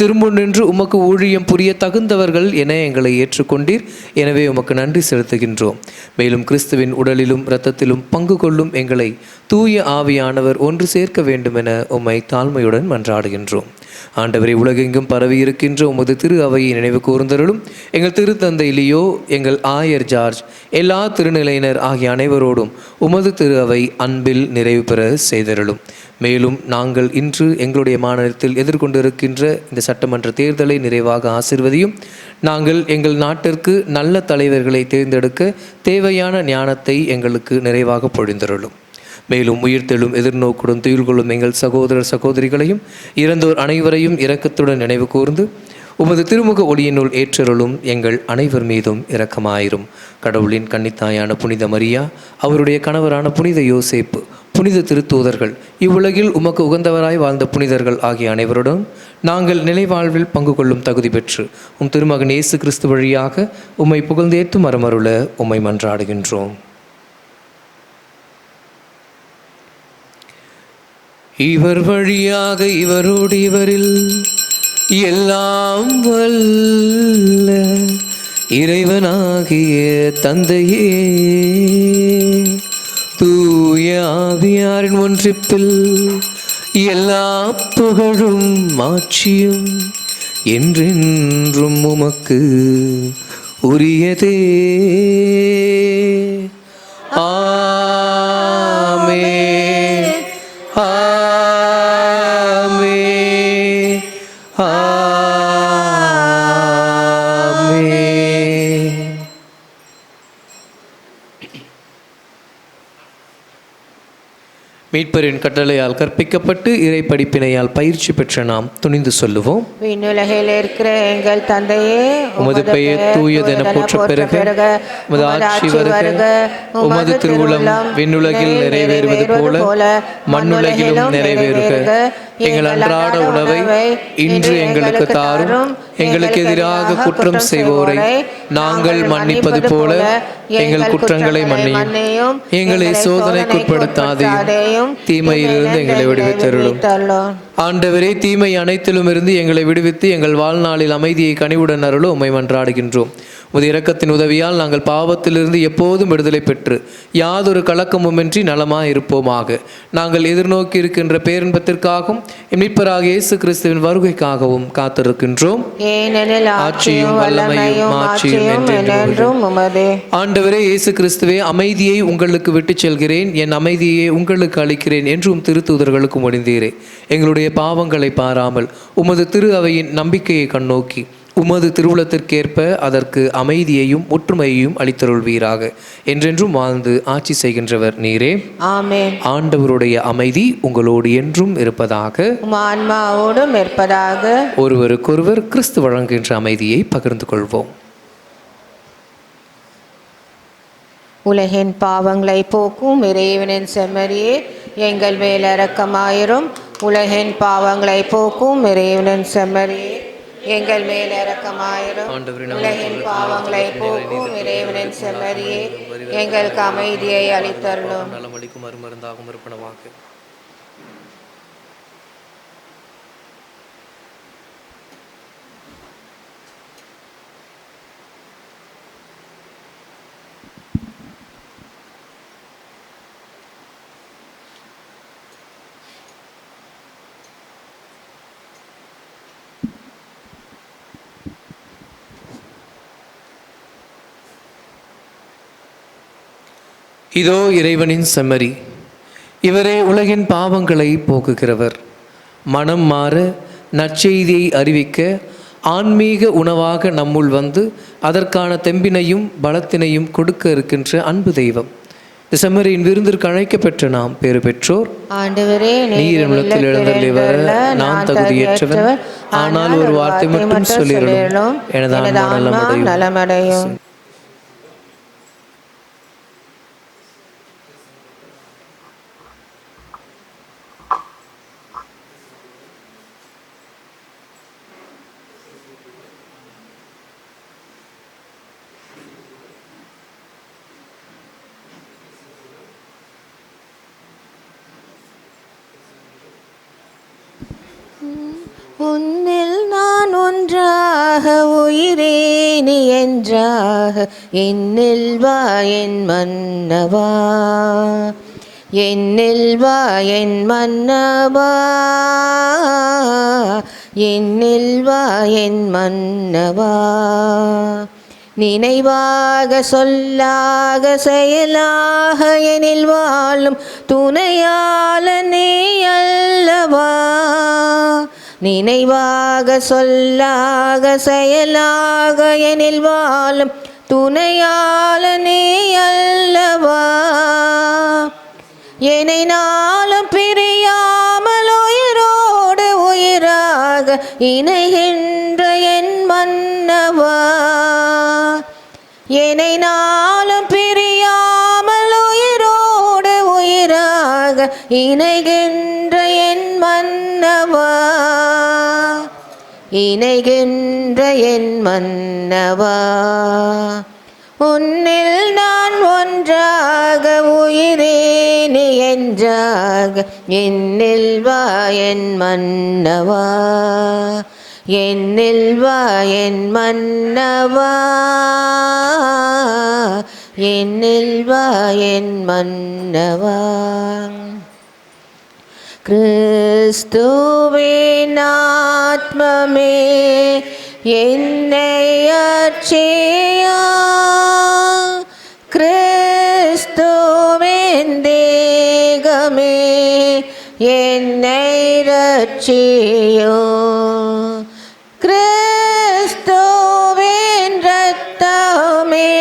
திருமுன் நின்று உமக்கு ஊழியம் புரிய தகுந்தவர்கள் என எங்களை ஏற்றுக்கொண்டீர். எனவே உமக்கு நன்றி செலுத்துகின்றோம். மேலும் கிறிஸ்துவின் உடலிலும் இரத்தத்திலும் பங்கு கொள்ளும் எங்களை தூய ஆவியானவர் ஒன்று சேர்க்க வேண்டும் என உம்மை தாழ்மையுடன் மன்றாடுகின்றோம். ஆண்டவரை, உலகெங்கும் பரவி இருக்கின்ற உமது திரு அவையை நினைவு கூர்ந்தருளும். எங்கள் திருத்தந்தை லியோ, எங்கள் ஆயர் ஜார்ஜ், எல்லா திருநிலையினர் ஆகிய அனைவரோடும் உமது திரு அவை அன்பில் நிறைவு பெற செய்தருளும். மேலும் நாங்கள் இன்று எங்களுடைய மாநிலத்தில் எதிர்கொண்டிருக்கின்ற இந்த சட்டமன்ற தேர்தலை நிறைவாக ஆசிர்வதியும். நாங்கள் எங்கள் நாட்டிற்கு நல்ல தலைவர்களை தேர்ந்தெடுக்க தேவையான ஞானத்தை எங்களுக்கு நிறைவாக பொழிந்தருளும். மேலும் உயிர்த்தெழும் எதிர்நோக்குடன் துயில் கொள்ளும் எங்கள் சகோதரர் சகோதரிகளையும் இறந்தோர் அனைவரையும் இரக்கத்துடன் நினைவு கூர்ந்து உமது திருமுக ஒளியினுள் ஏற்றருளும் எங்கள் அனைவர் மீதும் இரக்கமாயிரும். கடவுளின் கன்னித்தாயான புனித மரியா, அவருடைய கணவரான புனித யோசேப்பு, புனித திருத்தூதர்கள், இவ்வுலகில் உமக்கு உகந்தவராய் வாழ்ந்த புனிதர்கள் ஆகிய அனைவருடன் நாங்கள் நிலைவாழ்வில் பங்கு கொள்ளும் தகுதி பெற்று உம் திருமகன் இயேசு கிறிஸ்து வழியாக உம்மை புகழ்ந்தேத்து மரமருள உம்மை மன்றாடுகின்றோம். இவர் வழியாக இவரோடு இவரில் எல்லாம் வல்ல இறைவனாகிய தந்தையே, தூய ஆவியாரின் ஒன்றிப்பில் எல்லா புகழும் ஆட்சியும் என்றென்றும் உமக்கு உரியதே. ஆமென். மீட்பரின் கட்டளையால் கற்பிக்கப்பட்டு இறை படிப்பினையால் பயிற்சி பெற்ற நாம் துணிந்து சொல்லுவோம். விண்ணுலகில் இருக்கிற எங்கள் தந்தையே, உமது பெயர் தூயதென போற்ற பெறுக, உமது ஆட்சி வருக, உமது திருவுளம் விண்ணுலகில் நிறைவேறுவது போல மண்ணுலகிலும் நிறைவேறுக. எங்கள் அன்றாட உணவை இன்று எங்களுக்கு தாரும். எங்களுக்கு எதிராக குற்றம் செய்வோரை நாங்கள் மன்னிப்பது போல எங்கள் குற்றங்களை மன்னியும். எங்களை சோதனைக்குட்படுத்தாதேயும், தீமையிலிருந்து எங்களை விடுவித்தருளும். ஆண்டவரே, தீமை அனைத்திலும் இருந்து எங்களை விடுவித்து எங்கள் வாழ்நாளில் அமைதியை கனிவுடன் அருளும் உம்மை மன்றாடுகின்றோம். உமது இரக்கத்தின் உதவியால் நாங்கள் பாவத்திலிருந்து எப்போதும் விடுதலை பெற்று யாதொரு கலக்கமுமின்றி நலமாய் இருப்போமாக. நாங்கள் எதிர்நோக்கி இருக்கின்ற பேரின்பத்திற்காகவும் மீட்பராகிய இயேசு கிறிஸ்துவின் வருகைக்காகவும் காத்திருக்கின்றோம். ஆட்சியும் வல்லமையும் மாட்சியும் என்றென்றும் உமதே. ஆண்டவரே இயேசு கிறிஸ்துவே, அமைதியை உங்களுக்கு விட்டுச் செல்கிறேன், என் அமைதியை உங்களுக்கு அளிக்கிறேன் என்றும் திருத்தூதர்களுக்கு மொழிந்தீரே. எங்களுடைய பாவங்களை பாராமல் உமது திரு அவையின் நம்பிக்கையை கண்ணோக்கி உமது திருவுளத்திற்கேற்ப அதற்கு அமைதியையும் ஒற்றுமையையும் அளித்தருள்வீராக. என்றென்றும் வாழ்ந்து ஆட்சி செய்கின்றவர் நீரே. ஆமென். ஆண்டவருடைய அமைதி உங்களோடு என்றும் இருப்பதாக, ஆன்மாவோடும் இருப்பதாக. ஒருவருக்கொருவர் கிறிஸ்து வழங்குகின்ற அமைதியை பகிர்ந்து கொள்வோம். உலகின் பாவங்களை போக்கும் இறைவனின் செம்மறியே, எங்கள் மேல் இரக்கமாயிரும். உலகின் பாவங்களை போக்கும் இறைவனின் செம்மறியே, எங்கள் மேல் இரக்கமாயிரும். உலகின் பாவங்களை போக்கும் இறைவனின் செம்மறியே, எங்களுக்கு அமைதியை அளித்தருளும். நலமளிக்கும் அருமருந்தாகும் இருப்பனவாக. இதோ இறைவனின் செம்மறி, இவரே உலகின் பாவங்களை போக்குகிறவர். மனம் மாற நற்செய்தியை அறிவிக்க ஆன்மீக உணவாக நம்முள் வந்து அதற்கான தெம்பினையும் பலத்தினையும் கொடுக்க இருக்கின்ற அன்பு தெய்வம். செம்மறியின் விருந்திற்கு அழைக்கப்பெற்ற நாம் பேறு பெற்றோர். ஆண்டவரே, நீர் நிலத்தில் எழுந்தள்ளிவர், நான் தகுதியேற்றவன். ஆனால் ஒரு வார்த்தை மட்டும் சொல்லிடலும், எனது ஆன்மா நலமடையும். உன்னில் நான் ஒன்றாக உயிரே நீ என்றாக, என்னில் வா என் மன்னவா, என்னில் வா என் மன்னவா, என்னில் வா என் மன்னவா. நினைவாக சொல்லாக செயலாக எனில் வாழும் துணையாளனே அல்லவா. நினைவாக சொல்லாக செயலாக எனில் வாழும் துணையாளனே அல்லவா. என்னை நாளும் பிரியாமல் உயிரோடு உயிராக இணைகின்ற என் மன்னவா, என்னை நாளும் பிரியாமல் உயிரோடு உயிராக இணைகின்ற என் மன்னவா, இணைகின்ற என் மன்னவா. உன்னில் நான் ஒன்றாக உயிரே நீ என்றாக என்னில் வா என் மன்னவா, என்னில் வா என் மன்னவா, என்னில் வா என் மன்னவா. கிறிஸ்துவின் ஆத்மமே என்னை அர்ச்சியா, கிறிஸ்துவின் தேகமே என்னை ரட்சியோ, கிறிஸ்துவின் இரத்தமே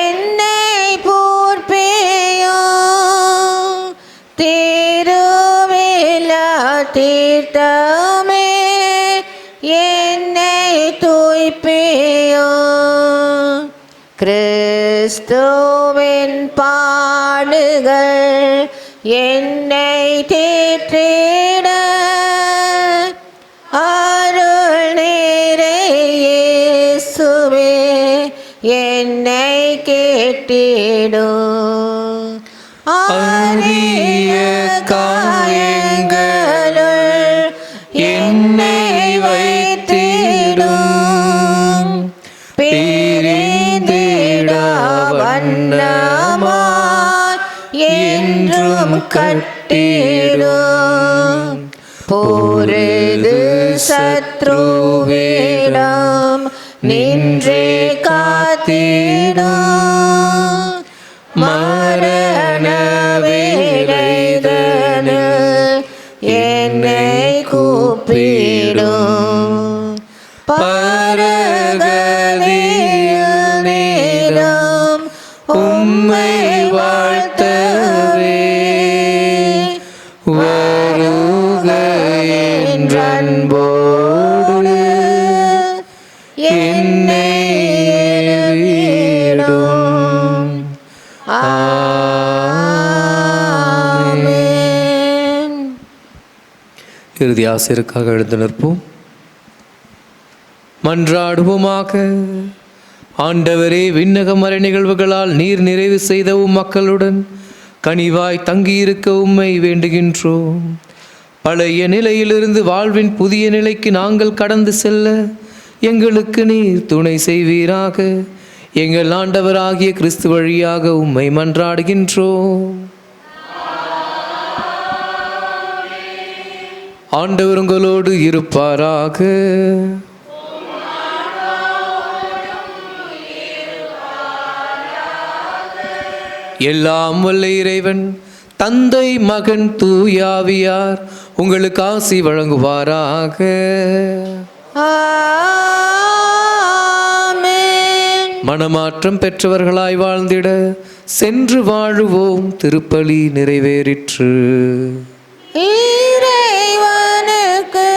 என்னை பூர்ப்பேயோ, திருவிழா தீர்த்தமே என்னை தூய்ப்பேயோ, கிறிஸ்துவின் பாடுகள் என்னை தேற்றிட, அருள் நீரே இயேசுவே என்னை கேட்டிடும், அரிய காயங்களுள் என்னை வைத்திடும், பிரிந்திட வண்ணமாய் என்றும் கட்டிடும், போரது சத்ருவிடம் நின்றே காத்திடும், மரண வேளைதனில் என்னை கூப்பிடும், பரகதியில் நேரம் உம்மை வாழ்த்தவே, வருக என்றன்போடு என்னை விடும். ஆமென். இறுதி ஆசிரியருக்காக எழுந்து நிற்போம். மன்றாடுவோமாக. ஆண்டவரே, விண்ணக மறை நிகழ்வுகளால் நீர் நிறைவு செய்த மக்களுடன் கனிவாய் தங்கியிருக்க உம்மை வேண்டுகின்றோம். பழைய நிலையிலிருந்து வாழ்வின் புதிய நிலைக்கு நாங்கள் கடந்து செல்ல எங்களுக்கு நீர் துணை செய்வீராக. எங்கள் ஆண்டவராகிய கிறிஸ்து வழியாக உம்மை மன்றாடுகின்றோம். ஆண்டவர் உங்களோடு இருப்பாராக. எல்லாம் வல்ல இறைவன் தந்தை, மகன், தூயாவியார் உங்களுக்கு ஆசி வழங்குவாராக. ஆமென். மனமாற்றம் பெற்றவர்களாய் வாழ்ந்திட சென்று வாழுவோம். திருப்பலி நிறைவேறிற்று. இறைவனுக்கு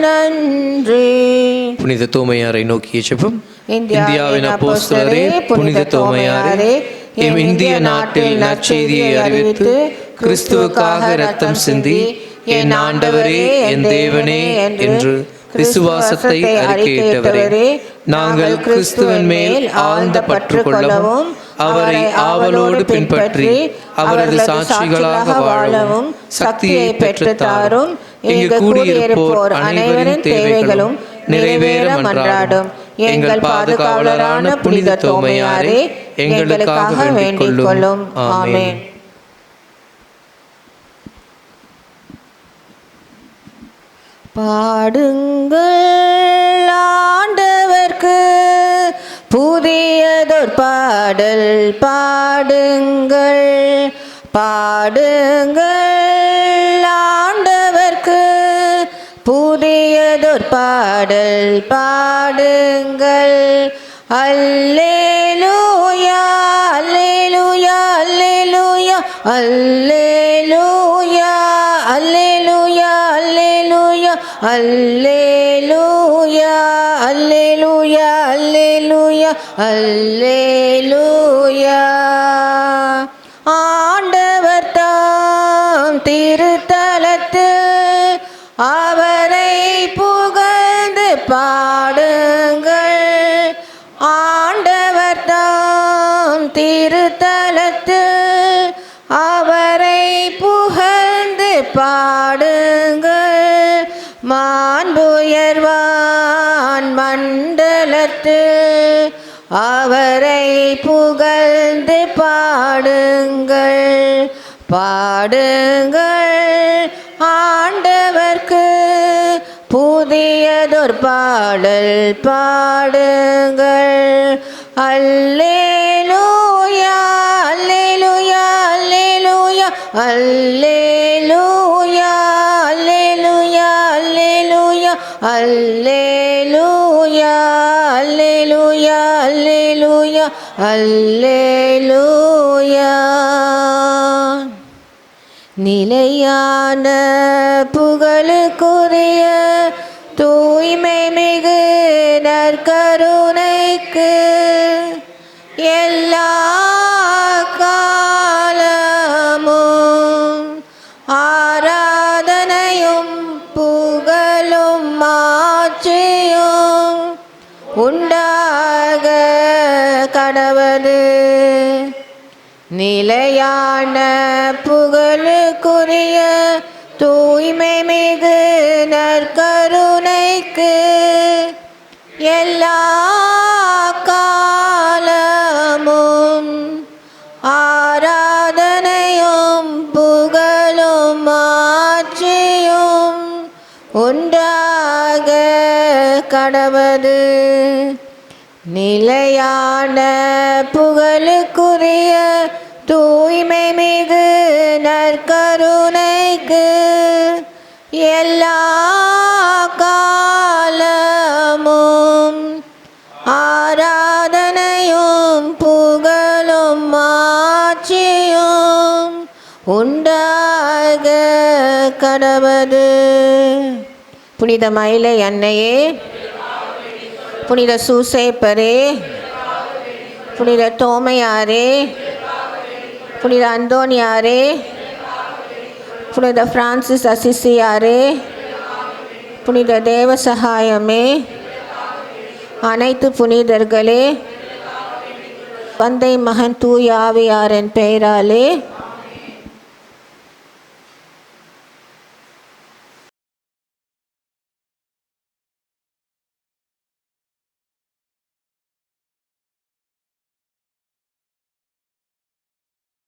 நன்றி. புனித தோமையாரை நோக்கிய ஜெபம். இந்தியாவின் அப்போஸ்தலரே, புனித தோமையாரே, எம் இந்திய நாட்டில் நற்செய்தியை அறிவித்து கிறிஸ்துவுக்காக இரத்தம் சிந்தி என் ஆண்டவரே, என் தேவனே என்று விசுவாசத்தை அறிக்கையிட்டவரே, நாங்கள் கிறிஸ்துவின் மேல் ஆழ்ந்த பற்று கொள்ளவும் அவரை ஆவலோடு பின்பற்றி அவரது சாட்சிகளாக வாழவும் சக்தியை பெற்று தாரும். இங்கு கூடியிருப்போர் அனைவரின் தேவைகளும் நிறைவேற மன்றாடும் எங்கள் பாதுகாவலரான புனித தோமையாரே, எங்களுக்காக வேண்டிக் கொள்ளும். ஆமென். பாடுங்கள் ஆண்டவர்க்கு புதியதொரு பாடல், பாடுங்கள் பாடுங்கள் ஆண்டவர்க்கு புதியதொரு பாடல், பாடுங்கள். அல்லேலூயா அல்லேலூயா அல்லேலூயா அல்லேலூயா அல்லேலூயா அல்லேலூயா அல்லேலூயா அல்லேலூயா அல்லேலூயா அல்லேலூயா. ஆண்டவர் தாம் திருத்தலத்தில் அவரை புகழ்ந்து பாடுங்கள். ஆண்டவர் தாம் திருத்தலத்தில் அவரை புகழ்ந்து பாடுங்கள். மாண்புயர்வான் மண்டலத்தில் அவரை புகழ்ந்து பாடுங்கள். பாடுங்கள் ஆண்டவர்க்கு புதியதொரு பாடல் பாடுங்கள். அல்லேலூயா அல்லேலூயா அல்லேலூயா அல்லேலூயா அல்லேலூயா அல்லேலூயா அல்லேலூயா அல்லேலூயா அல்லேலூயா அல்லேலூயா. நிலையான புகழுக்குரிய தூய்மை மிகு நற்கருணைக்கு எல்லா காலமும் ஆராதனையும் புகழும் மாட்சியும் உண்டாக கடவது. நிலையான புகழுக்குரிய தூய்மை மிகு நற்கருணைக்கு எல்லா காலமும் ஆராதனையும் புகழும் மாட்சியும் உண்டாக கடவது. நிலையான புகழுக்குரிய தூய்மை மிகு நற்கருணைக்கு எல்லா காலமும் ஆராதனையும் புகழும் மாட்சியும் உண்டாக கடவது. புனித மயிலை அன்னையே, புனித சூசேப்பரே, புனித தோமையாரே, புனித அந்தோனியாரே, புனித பிரான்சிஸ் அசிசியாரே, புனித தேவசகாயமே, அனைத்து புனிதர்களே, தந்தை மகன் தூய ஆவியாரின் பெயராலே